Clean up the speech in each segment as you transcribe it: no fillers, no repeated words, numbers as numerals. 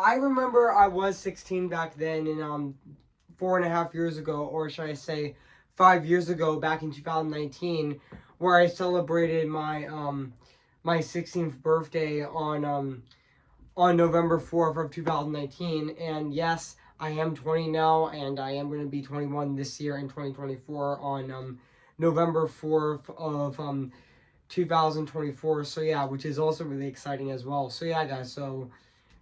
I remember I was 16 back then, and 4.5 years ago, or should I say, 5 years ago, back in 2019, where I celebrated my 16th birthday on November 4th of 2019. And yes, I am 20 now, and I am going to be 21 this year in 2024 on November 4th of 2024. So yeah, which is also really exciting as well. So yeah, guys.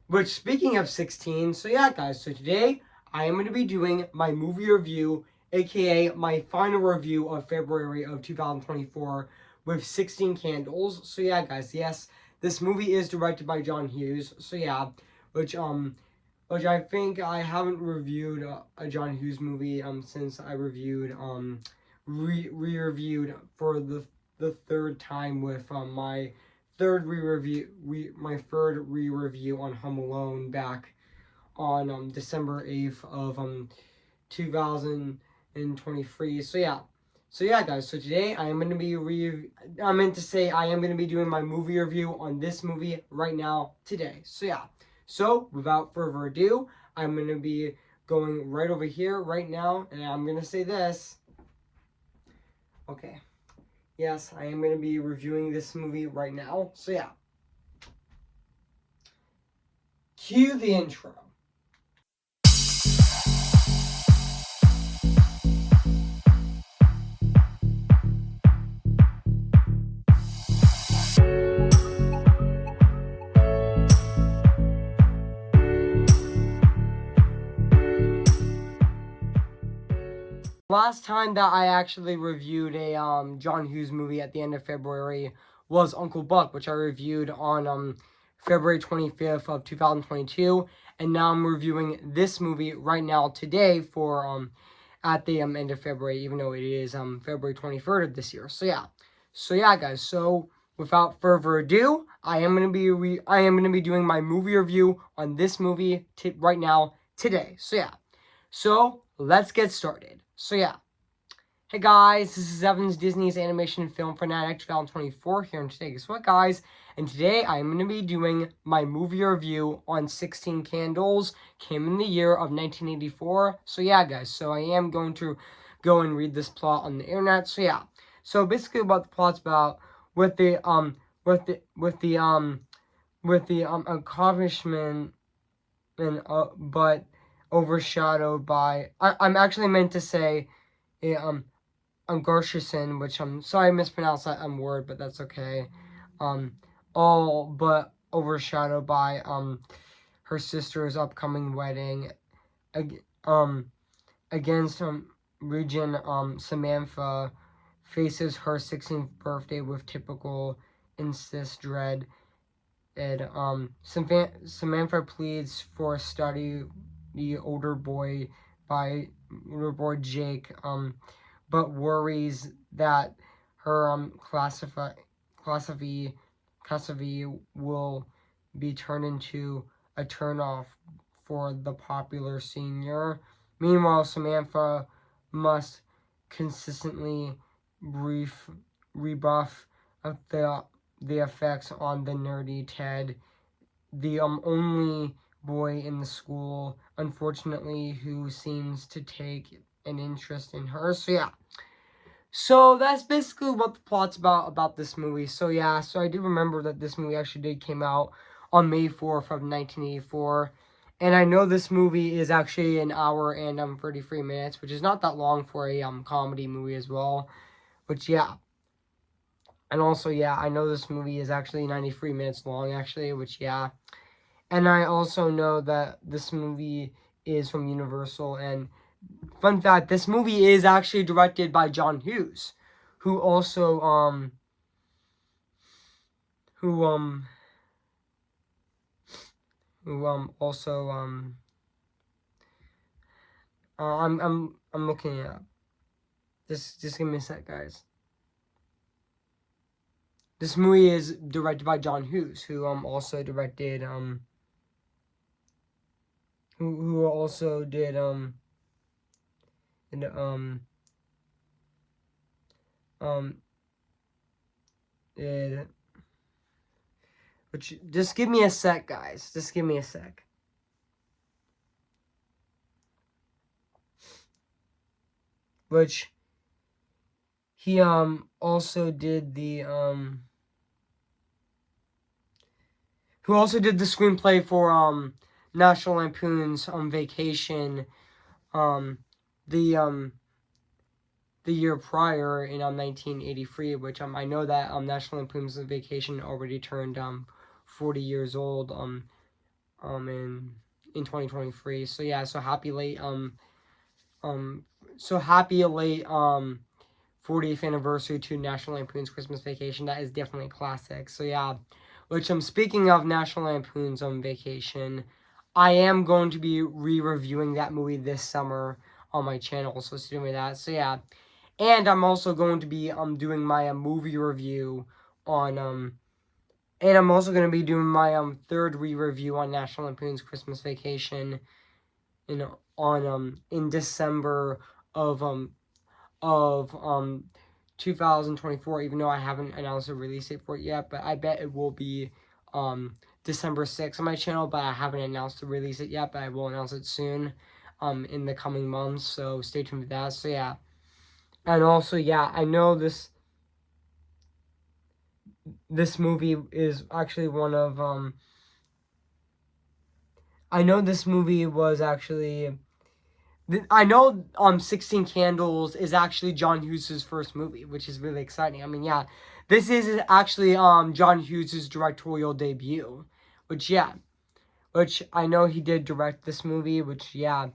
Which speaking of 16, so yeah, guys. So today I am going to be doing my movie review, aka my final review of February of 2024 with 16 Candles. So yeah, guys. Yes, this movie is directed by John Hughes. So yeah, which which I think I haven't reviewed a John Hughes movie since I reviewed re-reviewed for the third time with my third re-review on Home Alone back on December 8th of 2023. So yeah, guys. So today I am going to be I meant to say I am going to be doing my movie review on this movie right now today. So yeah. So without further ado, I'm going to be going right over here right now, and I'm going to say this. Okay. Yes, I am going to be reviewing this movie right now. So yeah. Cue the intro. Last time that I actually reviewed a John Hughes movie at the end of February was Uncle Buck, which I reviewed on February 25th of 2022, and now I'm reviewing this movie right now today for at the end of February, even though it is February 23rd of this year. So yeah, guys. So without further ado, I am gonna be doing my movie review on this movie right now today. So yeah. So let's get started. So yeah. Hey guys, this is Evans, Disney's animation film fanatic 2024 here, and today, guess what, guys? And today I'm going to be doing my movie review on 16 Candles. Came in the year of 1984. So yeah, guys. So I am going to go and read this plot on the internet. So yeah. So basically, what the plot's about with the accomplishment and but overshadowed by I'm actually meant to say Gershenson, which I'm sorry I mispronounced that word, but that's okay. All but overshadowed by her sister's upcoming wedding. Against Regent Samantha faces her 16th birthday with typical incest dread. And Samantha pleads for a study the older boy Jake but worries that her classify will be turned into a turnoff for the popular senior. Meanwhile, Samantha must consistently rebuff the effects on the nerdy Ted, the only boy in the school, unfortunately, who seems to take an interest in her. So yeah. So that's basically what the plot's about this movie. So yeah, so I do remember that this movie actually did came out on May 4th of 1984. And I know this movie is actually an hour and 33 minutes, which is not that long for a comedy movie as well. But yeah. And also, yeah, I know this movie is actually 93 minutes long, actually, which, yeah. And I also know that this movie is from Universal. And fun fact, this movie is actually directed by John Hughes, who also, who, also, I'm looking it up. Just give me a sec, guys. This movie is directed by John Hughes, who also directed who also did and did which just give me a sec, guys. Just give me a sec. which he also did the who also did the screenplay for National Lampoon's Vacation the year prior in 1983, which I know that National Lampoon's Vacation already turned 40 years old in 2023. So yeah, so happy late 40th anniversary to National Lampoon's Christmas Vacation. That is definitely a classic. So yeah, which speaking of National Lampoon's Vacation, I am going to be re-reviewing that movie this summer on my channel, so stay tuned with that. So yeah, and I'm also going to be doing my movie review on and I'm also going to be doing my third re-review on National Lampoon's Christmas Vacation in December of 2024, even though I haven't announced a release date for it yet, but I bet it will be December 6th on my channel, but I haven't announced the release date yet, but I will announce it soon in the coming months, so stay tuned for that. So yeah, and also yeah, I know this movie is actually one of I know this movie was actually I know 16 Candles is actually John Hughes' first movie, which is really exciting. I mean, yeah, this is actually John Hughes' directorial debut, which I know he did direct this movie, which yeah,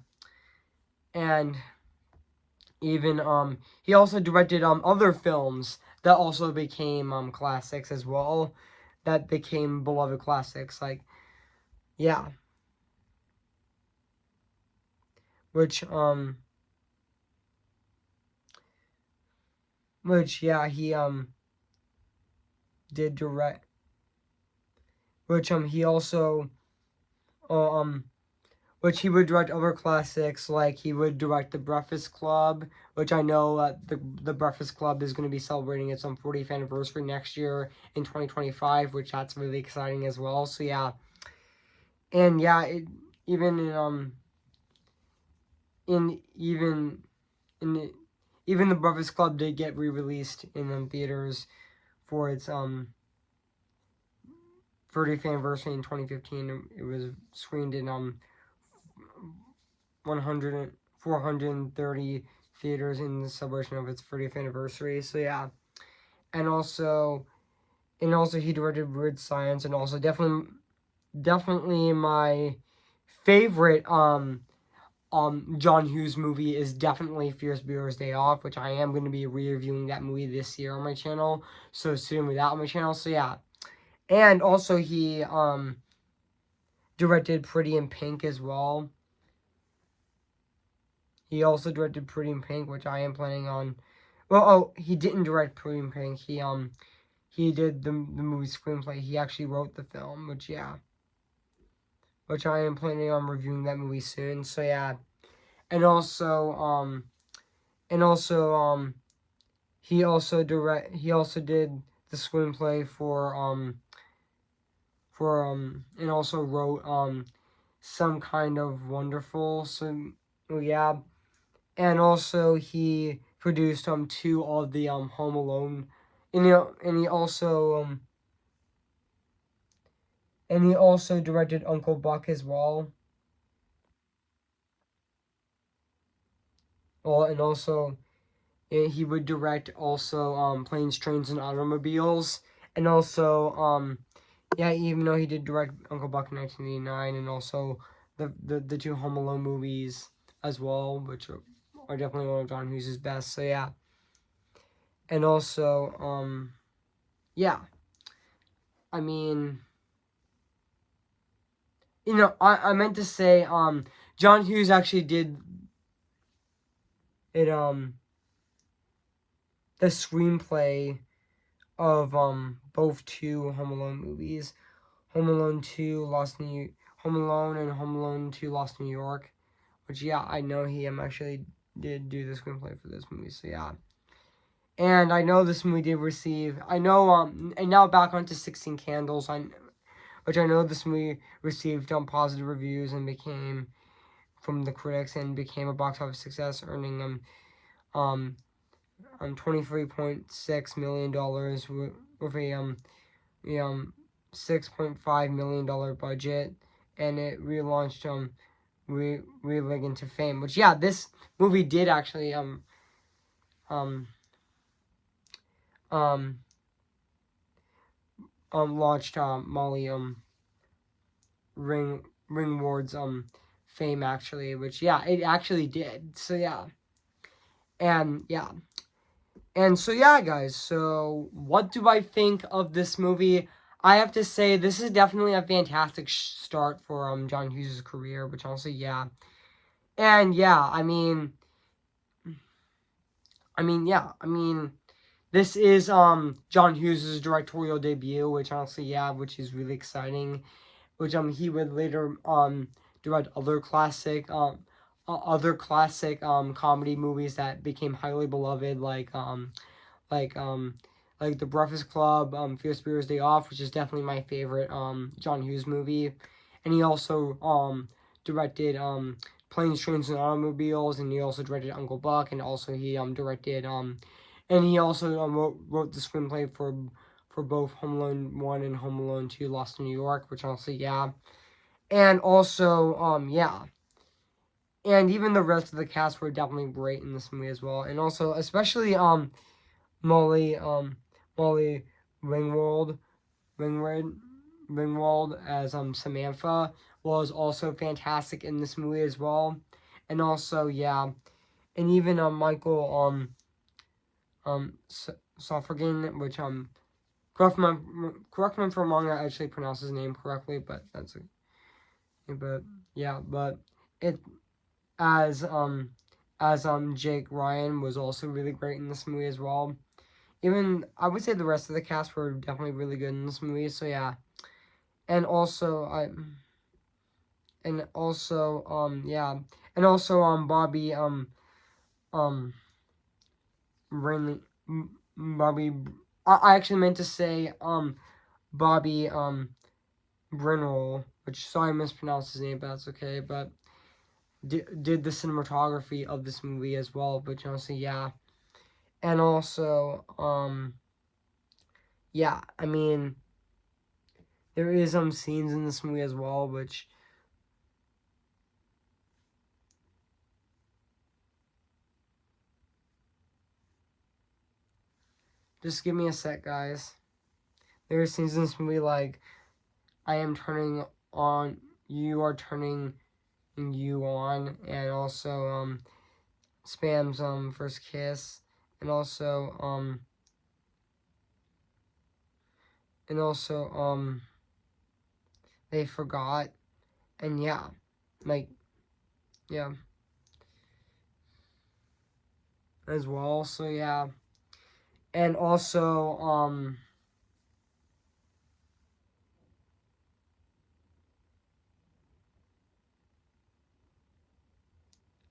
and even he also directed other films that also became classics as well, that became beloved classics, like yeah, which yeah, he did direct, which he also which he would direct other classics, like he would direct The Breakfast Club, which I know the Breakfast Club is going to be celebrating its 40th anniversary next year in 2025, which that's really exciting as well. So yeah, and yeah, even The Breakfast Club did get re-released in theaters for its 30th anniversary in 2015. It was screened in 430 theaters in the celebration of its 30th anniversary. So yeah, and also he directed Weird Science, and also definitely my favorite John Hughes movie is definitely Ferris Bueller's Day Off, which I am going to be re-reviewing that movie this year on my channel. So soon with that on my channel. So yeah, and also he directed Pretty in Pink as well. He also directed Pretty in Pink, which I am planning on. Well, he didn't direct Pretty in Pink. He did the movie screenplay. He actually wrote the film, which yeah, which I am planning on reviewing that movie soon. So yeah, and also he also did the screenplay and also wrote Some Kind of Wonderful. So yeah, and also he produced 2 of the Home Alone, and he also directed Uncle Buck as well. Well, and also he would direct also Planes, Trains, and Automobiles, and also yeah, even though he did direct Uncle Buck in 1989, and also the 2 Home Alone movies as well, which are definitely one of John Hughes' best. So yeah, and also yeah, I mean, I meant to say John Hughes actually did it the screenplay of both 2 Home Alone movies, Home Alone 2 Home Alone and Home Alone 2 Lost New York, which yeah, I know he actually did do the screenplay for this movie. So yeah, and I know this movie did receive, and now back onto 16 Candles, which I know this movie received positive reviews and became from the critics and became a box office success, earning $23.6 million with a $6.5 million budget, and it relaunched Rig into fame. Which, yeah, this movie did actually launched Molly Ringward's fame, actually, which, yeah, it actually did. So yeah, and yeah. And so yeah, guys, so what do I think of this movie? I have to say this is definitely a fantastic start for John Hughes' career, which also, yeah. And yeah, I mean this is John Hughes' directorial debut, which honestly, yeah, which is really exciting. Which he would later direct other classic comedy movies that became highly beloved, like The Breakfast Club, Ferris Bueller's Day Off, which is definitely my favorite John Hughes movie. And he also directed Planes, Trains, and Automobiles, and he also directed Uncle Buck, and also he directed and he also wrote the screenplay for both Home Alone 1 and Home Alone 2 Lost in New York, which honestly, yeah. And also, yeah. And even the rest of the cast were definitely great in this movie as well. And also, especially, Molly, Molly Ringwald, Ringwald as, Samantha was also fantastic in this movie as well. And also, yeah. And even, Michael, Soffergan, which, correct me if I'm wrong, I actually pronounce his name correctly, but but yeah, but it as Jake Ryan was also really great in this movie as well. Even I would say the rest of the cast were definitely really good in this movie. So yeah, and also yeah, and also Bobby Brinley Bobby. I actually meant to say Bobby Brinroll, which sorry I mispronounced his name, but that's okay. But did the cinematography of this movie as well, which honestly, yeah. And also, yeah, I mean, there is some scenes in this movie as well, which just give me a sec, guys. There are scenes in this movie like I am turning on, you are turning you on, and also Spam's first kiss, and also they forgot, and yeah, like yeah, as well. So yeah, and also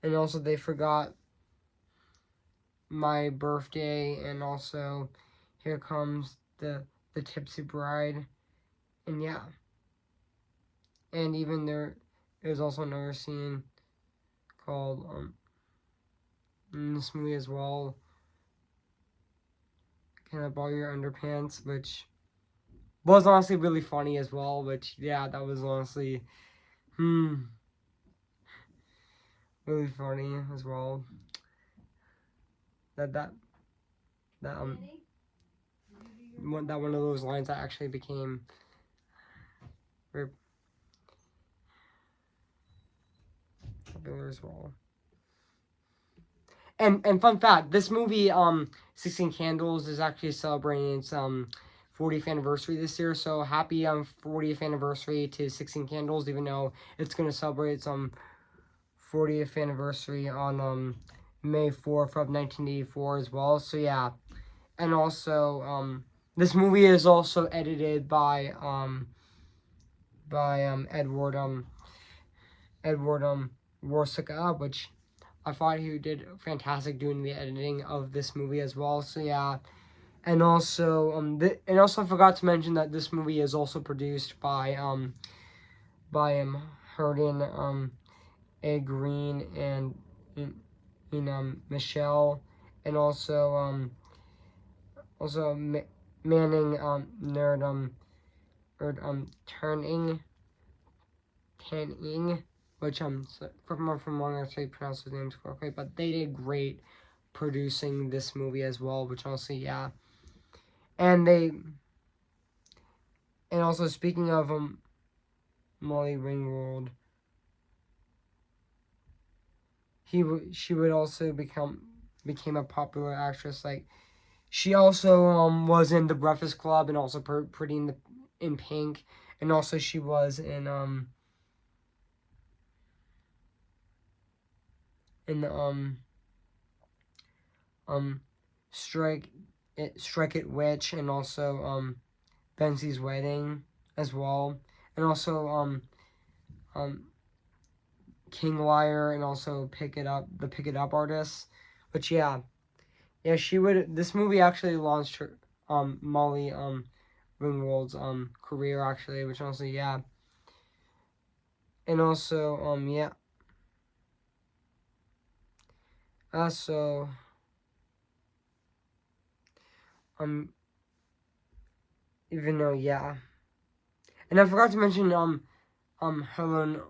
they forgot my birthday, and also here comes the tipsy bride, and yeah, and even there is also another scene called in this movie as well. Can I borrow your underpants? Which was honestly really funny as well. Which yeah, that was honestly really funny as well. That that that one of those lines that actually became very popular as well. And fun fact, this movie 16 Candles is actually celebrating its 40th anniversary this year. So happy 40th anniversary to 16 Candles, even though it's gonna celebrate its 40th anniversary on May 4th of 1984 as well. So yeah, and also this movie is also edited by Edward Warsica, which I thought he did fantastic doing the editing of this movie as well. So yeah, and also I forgot to mention that this movie is also produced by Herden A. Green and Michelle and also Manning nerd turning Tanning, which from wrong I say pronounce his names correctly, but they did great producing this movie as well, which honestly, yeah. And also speaking of Molly Ringwald, she would also became a popular actress. Like, she also was in The Breakfast Club and also Pretty in Pink, and also she was in Strike It Witch, and also Bensie's Wedding as well, and also King Liar, and also Pick It Up Artist, which yeah, she would. This movie actually launched her Molly Ringwald's career, actually, which honestly, yeah, and also yeah, so even though, yeah, and I forgot to mention Helen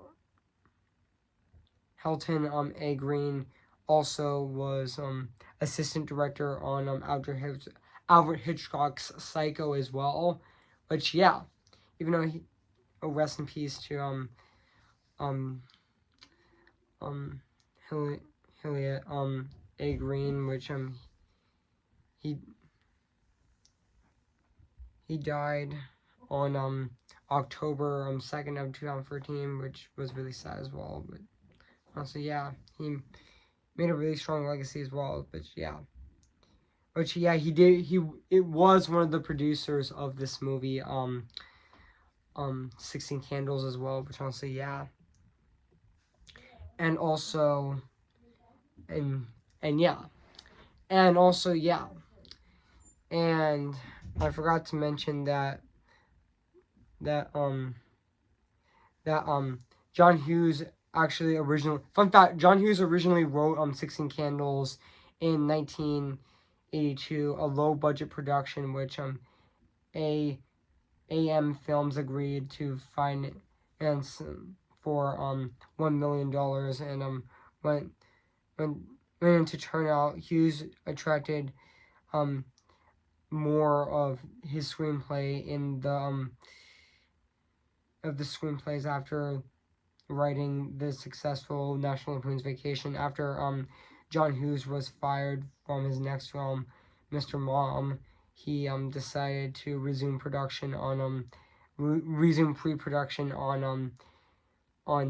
Helton A. Green also was assistant director on Alfred Hitchcock's Psycho as well, which yeah, even though rest in peace to Hilliard A. Green, which he died on October 2nd of 2013, which was really sad as well. But honestly, yeah, he made a really strong legacy as well. But yeah, he did. It was one of the producers of this movie, 16 Candles as well. Which honestly, yeah, and also, and yeah, and also, yeah, and I forgot to mention that John Hughes actually originally, fun fact, John Hughes originally wrote 16 Candles in 1982, a low budget production which AM Films agreed to finance for $1 million, and when into turnout, Hughes attracted more of his screenplay in the of the screenplays after writing the successful National Lampoon's Vacation. After John Hughes was fired from his next film, Mr. Mom, he decided to resume production on resume pre-production on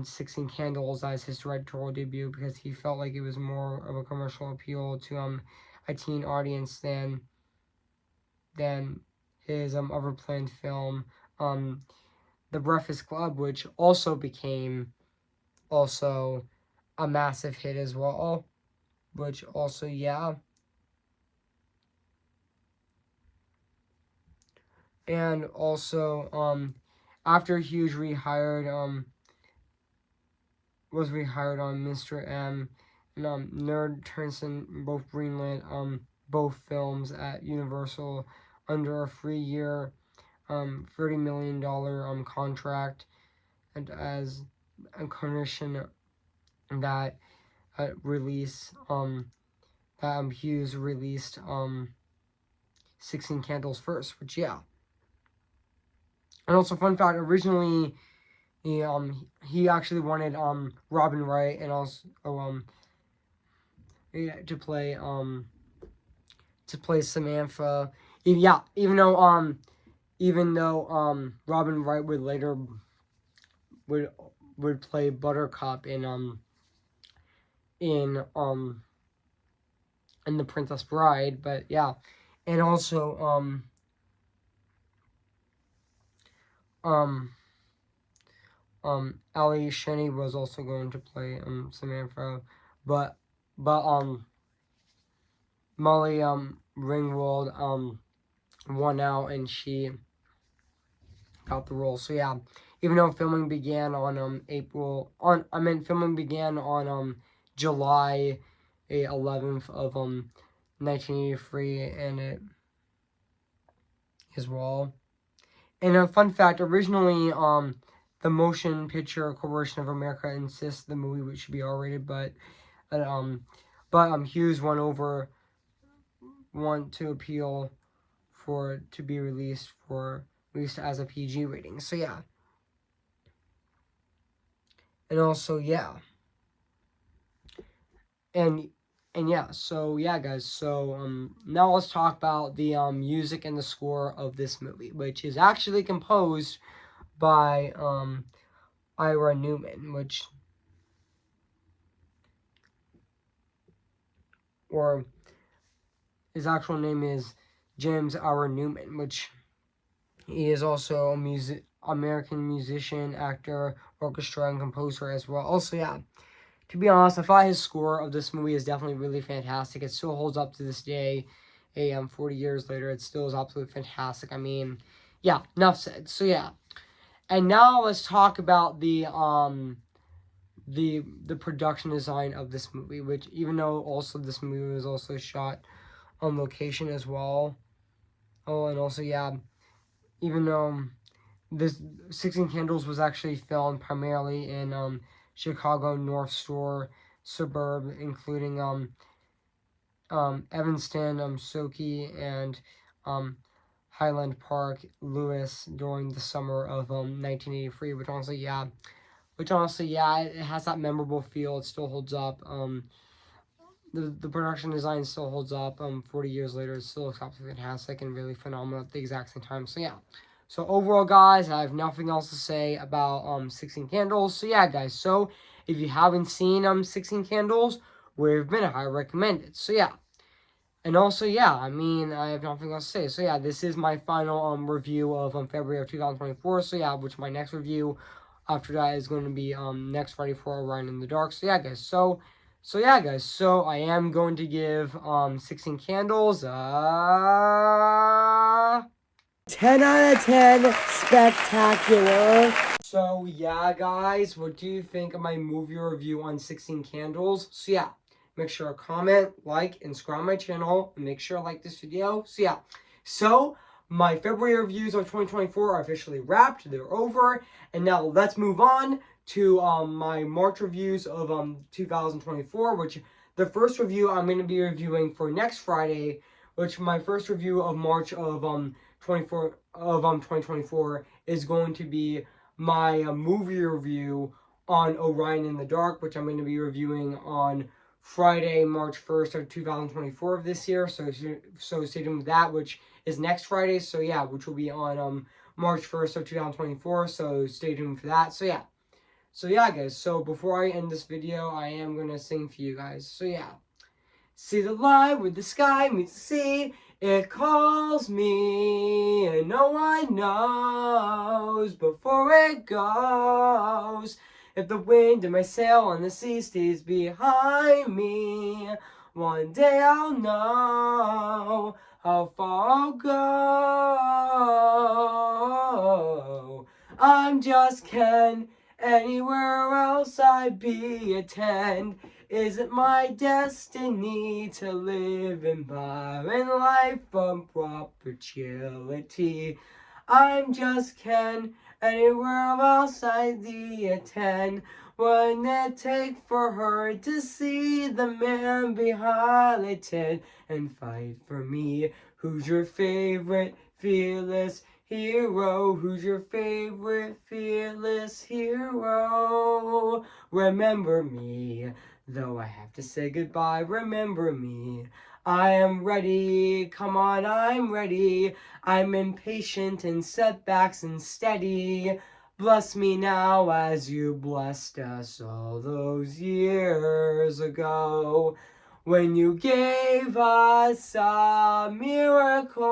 16 Candles as his directorial debut, because he felt like it was more of a commercial appeal to a teen audience than his other planned film, The Breakfast Club, which also became a massive hit as well, which also, yeah. And also, after Hughes was rehired on Mr. M, and Nerd Turnson both greenlit both films at Universal under a 3-year $30 million contract, and as a condition that release that Hughes released 16 Candles first, which yeah. And also, fun fact, originally he actually wanted Robin Wright and also to play Samantha. Yeah, even though Robin Wright would later would play Buttercup in The Princess Bride, but yeah. And also Ali Shenny was also going to play Samantha, but Molly Ringwald won out and she got the role. So yeah, even though filming began on filming began on July 11th of 1983 in it as well. And a fun fact, originally, the Motion Picture Corporation of America insists the movie should be R-rated, but Hughes want to appeal for it to be released as a PG rating. So yeah. And also, yeah. And yeah, so yeah, guys. So now let's talk about the music and the score of this movie, which is actually composed by Ira Newman, or his actual name is James Ira Newman, which he is also a American musician, actor, orchestra, and composer as well. Also, yeah. To be honest, I thought his score of this movie is definitely really fantastic. It still holds up to this day. 40 years later, it still is absolutely fantastic. I mean, yeah, enough said. So yeah, and now let's talk about the production design of this movie. Which, even though also this movie was also shot on location as well. Oh, and also yeah, even though this 16 Candles was actually filmed primarily in Chicago North Shore suburb, including Evanston, Skokie, and Highland Park, Lewis, during the summer of 1983. Which honestly, yeah, it has that memorable feel. It still holds up. The production design still holds up. 40 years later, it still looks absolutely fantastic and really phenomenal at the exact same time. So yeah. So overall, guys, I have nothing else to say about 16 Candles. So yeah, guys. So if you haven't seen 16 Candles, we've been highly recommended. So yeah. And also, yeah, I mean, I have nothing else to say. So yeah, this is my final review of February of 2024. So yeah, which my next review after that is going to be next Friday for Orion in the Dark. So yeah, guys. So yeah, guys. So I am going to give 16 Candles 10 out of 10 spectacular. So yeah, guys, what do you think of my movie review on 16 Candles? So yeah, make sure to comment, like, and subscribe my channel, and make sure to like this video. So yeah, so my February reviews of 2024 are officially wrapped. They're over, and now let's move on to my March reviews of 2024, which the first review I'm going to be reviewing for next Friday, which my first review of March of 2024 is going to be my movie review on Orion in the Dark, which I'm going to be reviewing on Friday, March 1st of 2024 of this year. So stay tuned with that, which is next Friday. So yeah, which will be on March 1st of 2024. So stay tuned for that. So yeah. So yeah, guys. So before I end this video, I am going to sing for you guys. So yeah. See the line where the sky meets the sea. It calls me, and no one knows before it goes. If the wind in my sail on the sea stays behind me, one day I'll know how far I'll go. I'm just Ken, anywhere else I'd be a 10. Is it my destiny to live in barren life from perpetuity? I'm just Ken, anywhere else I'd be a 10. Wouldn't it take for her to see the man behind the tin and fight for me? Who's your favorite fearless hero? Who's your favorite fearless hero? Remember me. Though I have to say goodbye, remember me. I am ready, come on, I'm ready. I'm impatient in setbacks and steady. Bless me now as you blessed us all those years ago, when you gave us a miracle.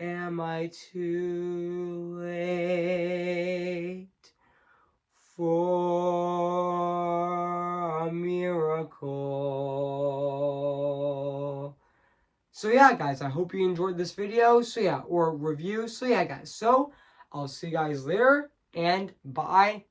Am I too late for a miracle? So yeah, guys, I hope you enjoyed this video. So yeah, or review. So yeah, guys, so I'll see you guys later, and bye.